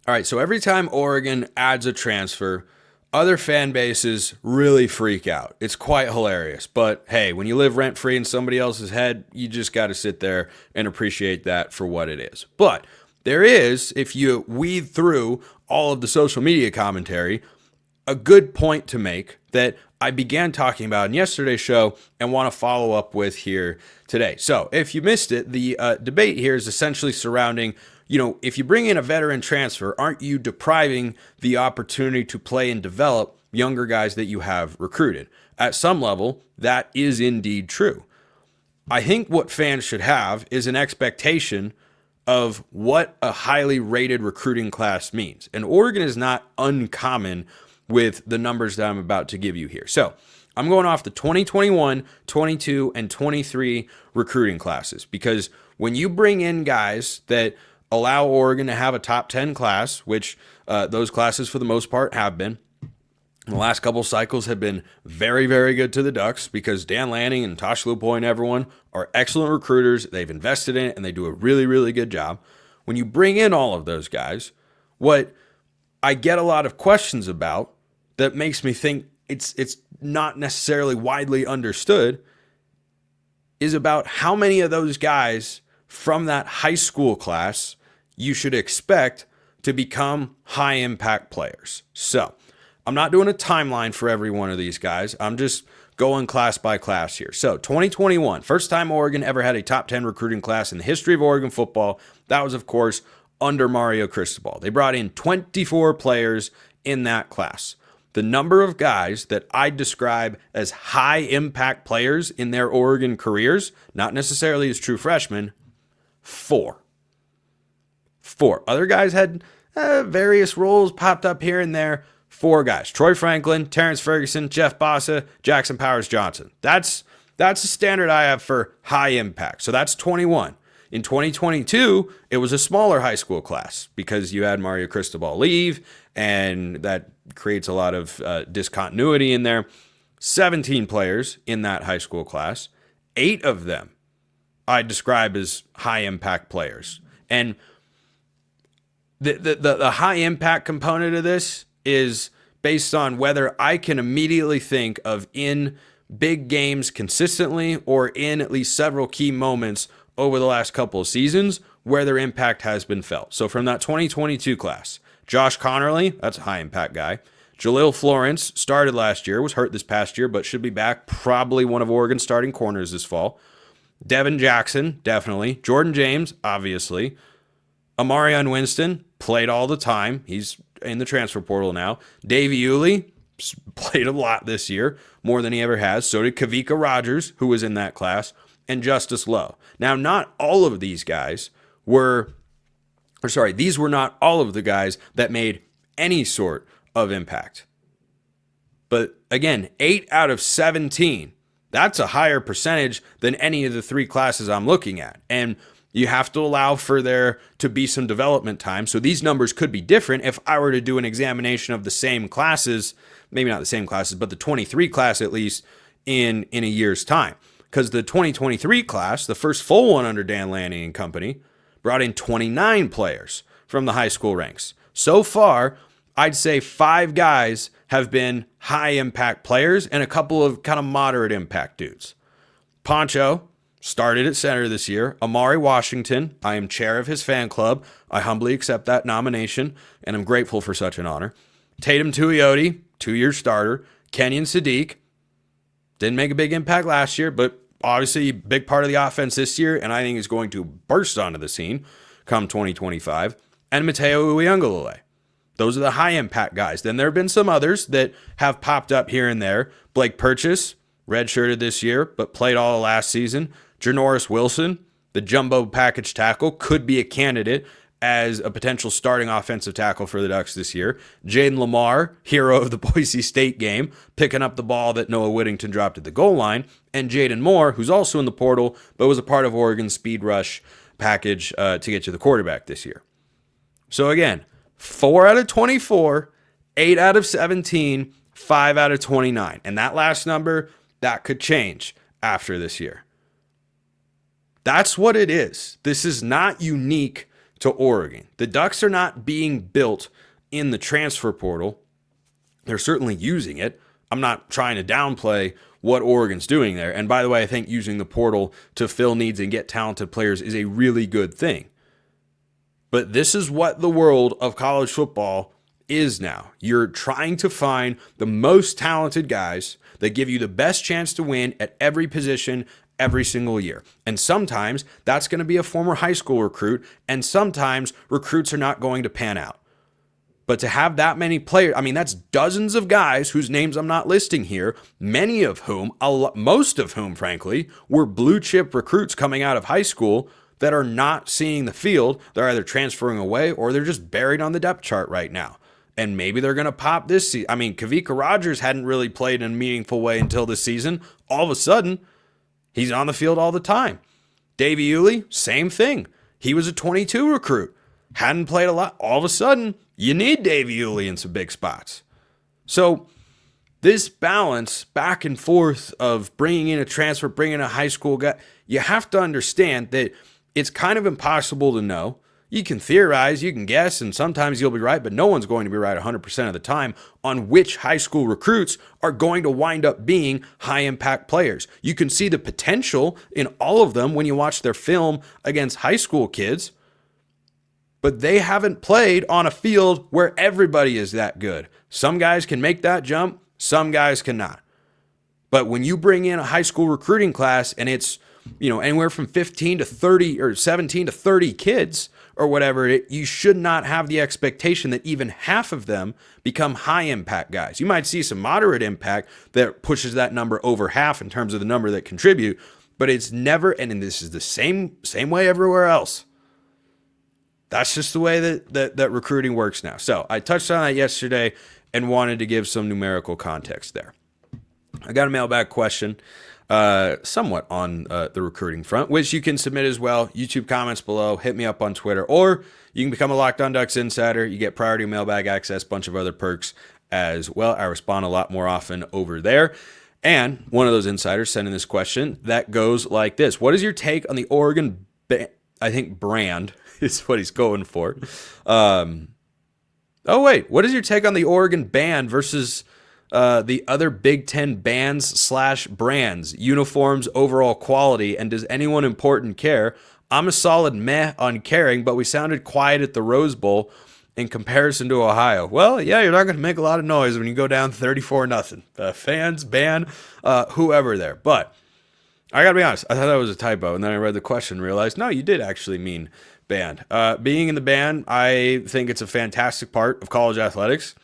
All right, so every time Oregon adds a transfer, other fan bases really freak out. It's quite hilarious. But hey, when you live rent free in somebody else's head, you just got to sit there and appreciate that for what it is. But there is, if you weed through all of the social media commentary, a good point to make that I began talking about in yesterday's show and want to follow up with here today. So if you missed it, the debate here is essentially surrounding, if you bring in a veteran transfer, aren't you depriving the opportunity to play and develop younger guys that you have recruited? At some level, that is indeed true. I think what fans should have is an expectation of what a highly rated recruiting class means. And Oregon is not uncommon with the numbers that I'm about to give you here. So I'm going off the 2021, 22, and 23 recruiting classes, because when you bring in guys that allow Oregon to have a top 10 class, which those classes for the most part have been, the last couple cycles have been very, very good to the Ducks because Dan Lanning and Tosh Lupoy and everyone are excellent recruiters. They've invested in it and they do a really, really good job. When you bring in all of those guys, what I get a lot of questions about that makes me think it's not necessarily widely understood is about how many of those guys from that high school class you should expect to become high impact players. So I'm not doing a timeline for every one of these guys. I'm just going class by class here. So 2021, first time Oregon ever had a top 10 recruiting class in the history of Oregon football. That was, of course, under Mario Cristobal. They brought in 24 players in that class. The number of guys that I describe as high impact players in their Oregon careers, not necessarily as true freshmen, 4. Other guys had various roles popped up here and there. 4 guys: Troy Franklin, Terrence Ferguson, Jeff Bossa, Jackson Powers Johnson. That's the standard I have for high impact. So that's 21. In 2022, it was a smaller high school class because you had Mario Cristobal leave, and that creates a lot of discontinuity in there. 17 players in that high school class. 8 of them I describe as high impact players. And the high impact component of this is based on whether I can immediately think of in big games consistently or in at least several key moments over the last couple of seasons where their impact has been felt. So from that 2022 class, Josh Connerly, that's a high impact guy. Jaleel Florence started last year, was hurt this past year, but should be back, probably one of Oregon's starting corners this fall. Devin Jackson, definitely. Jordan James, obviously. Amarion Winston, played all the time. He's in the transfer portal now. Dave Iuli played a lot this year, more than he ever has. So did Kavika Rogers, who was in that class, and Justice Lowe. Now, not all of these guys these were not all of the guys that made any sort of impact. But again, 8 out of 17, that's a higher percentage than any of the 3 classes I'm looking at. And you have to allow for there to be some development time. So these numbers could be different if I were to do an examination of the same classes, maybe not the same classes, but the 23 class at least in a year's time. Because the 2023 class, the first full one under Dan Lanning and company, brought in 29 players from the high school ranks. So far, I'd say 5 guys have been high impact players and a couple of kind of moderate impact dudes. Poncho started at center this year. Amari Washington, I am chair of his fan club. I humbly accept that nomination, and I'm grateful for such an honor. Tatum Tuioti, 2-year starter. Kenyon Sadiq, didn't make a big impact last year, but obviously a big part of the offense this year, and I think is going to burst onto the scene come 2025. And Mateo Uiagalelei. Those are the high impact guys. Then there have been some others that have popped up here and there. Blake Purchase, redshirted this year, but played all last season. Janoris Wilson, the jumbo package tackle, could be a candidate as a potential starting offensive tackle for the Ducks this year. Jaden Lamar, hero of the Boise State game, picking up the ball that Noah Whittington dropped at the goal line. And Jaden Moore, who's also in the portal, but was a part of Oregon's speed rush package to get you the quarterback this year. So again, 4 out of 24, 8 out of 17, 5 out of 29. And that last number, that could change after this year. That's what it is. This is not unique to Oregon. The Ducks are not being built in the transfer portal. They're certainly using it. I'm not trying to downplay what Oregon's doing there. And by the way, I think using the portal to fill needs and get talented players is a really good thing. But this is what the world of college football is now. You're trying to find the most talented guys that give you the best chance to win at every position every single year. And sometimes that's going to be a former high school recruit, and sometimes recruits are not going to pan out. But to have that many players, I mean, that's dozens of guys whose names I'm not listing here, many of whom, most of whom, frankly, were blue chip recruits coming out of high school that are not seeing the field. They're either transferring away or they're just buried on the depth chart right now. And maybe they're going to pop this season. I mean, Kavika Rogers hadn't really played in a meaningful way until this season. All of a sudden, he's on the field all the time. Davey Uli, same thing. He was a 22 recruit. Hadn't played a lot. All of a sudden, you need Davey Uli in some big spots. So this balance back and forth of bringing in a transfer, bringing in a high school guy, you have to understand that it's kind of impossible to know. You can theorize, you can guess, and sometimes you'll be right, but no one's going to be right 100% of the time on which high school recruits are going to wind up being high-impact players. You can see the potential in all of them when you watch their film against high school kids, but they haven't played on a field where everybody is that good. Some guys can make that jump, some guys cannot. But when you bring in a high school recruiting class and it's, anywhere from 15 to 30 or 17 to 30 kids or whatever, you should not have the expectation that even half of them become high impact guys. You might see some moderate impact that pushes that number over half in terms of the number that contribute, but it's never, and this is the same way everywhere else. That's just the way that recruiting works now. So I touched on that yesterday and wanted to give some numerical context there. I got a mailbag question, somewhat on the recruiting front, which you can submit as well. YouTube comments below, hit me up on Twitter, or you can become a Locked On Ducks insider. You get priority mailbag access, bunch of other perks as well. I respond a lot more often over there. And one of those insiders sent in this question that goes like this. What is your take on the Oregon, brand is what he's going for. What is your take on the Oregon band versus the other Big Ten bands/brands, uniforms, overall quality, and does anyone important care? I'm a solid meh on caring, but we sounded quiet at the Rose Bowl in comparison to Ohio. Well, yeah, you're not going to make a lot of noise when you go down 34-0. Fans, band, whoever there. But I got to be honest, I thought that was a typo, and then I read the question and realized, no, you did actually mean band. Being in the band, I think it's a fantastic part of college athletics.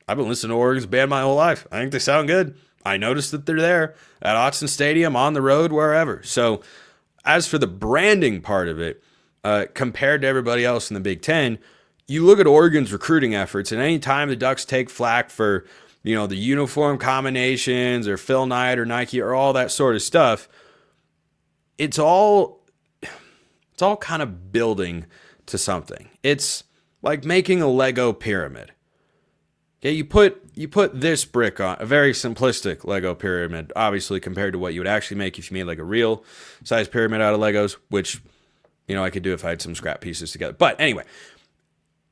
I've been listening to Oregon's band my whole life. I think they sound good. I noticed that they're there at Autzen Stadium, on the road, wherever. So as for the branding part of it, compared to everybody else in the Big Ten, you look at Oregon's recruiting efforts, and any time the Ducks take flack for, the uniform combinations or Phil Knight or Nike or all that sort of stuff, it's all kind of building to something. It's like making a Lego pyramid. Okay, you put this brick on a very simplistic Lego pyramid, obviously compared to what you would actually make if you made like a real size pyramid out of Legos, which I could do if I had some scrap pieces together. But anyway,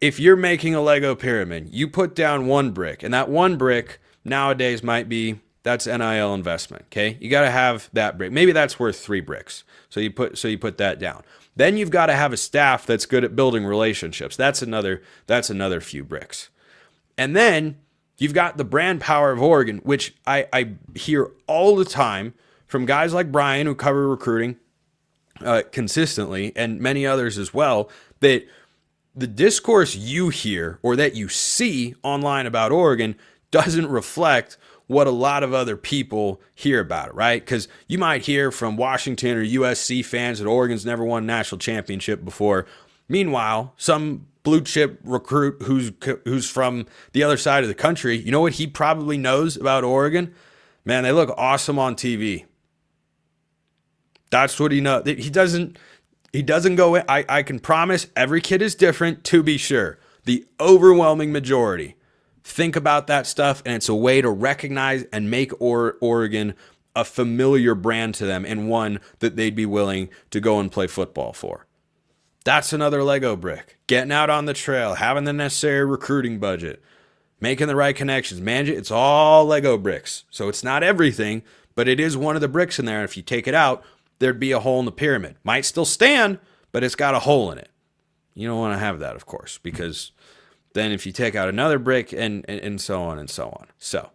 if you're making a Lego pyramid, you put down one brick, and that one brick nowadays might be, that's NIL investment. Okay, you got to have that brick. Maybe that's worth 3 bricks. So you put that down. Then you've got to have a staff that's good at building relationships. That's another few bricks. And then you've got the brand power of Oregon, which I hear all the time from guys like Brian, who cover recruiting consistently, and many others as well, that the discourse you hear or that you see online about Oregon doesn't reflect what a lot of other people hear about it, right? Because you might hear from Washington or USC fans that Oregon's never won a national championship before. Meanwhile, some blue chip recruit who's from the other side of the country, you know what he probably knows about Oregon? Man, they look awesome on TV. That's what he knows. He doesn't go in. I can promise every kid is different, to be sure. The overwhelming majority think about that stuff, and it's a way to recognize and make Oregon a familiar brand to them and one that they'd be willing to go and play football for. That's another Lego brick. Getting out on the trail, having the necessary recruiting budget, making the right connections, manage it. It's all Lego bricks. So it's not everything, but it is one of the bricks in there. And if you take it out, there'd be a hole in the pyramid. Might still stand, but it's got a hole in it. You don't want to have that, of course, because then if you take out another brick and so on and so on. So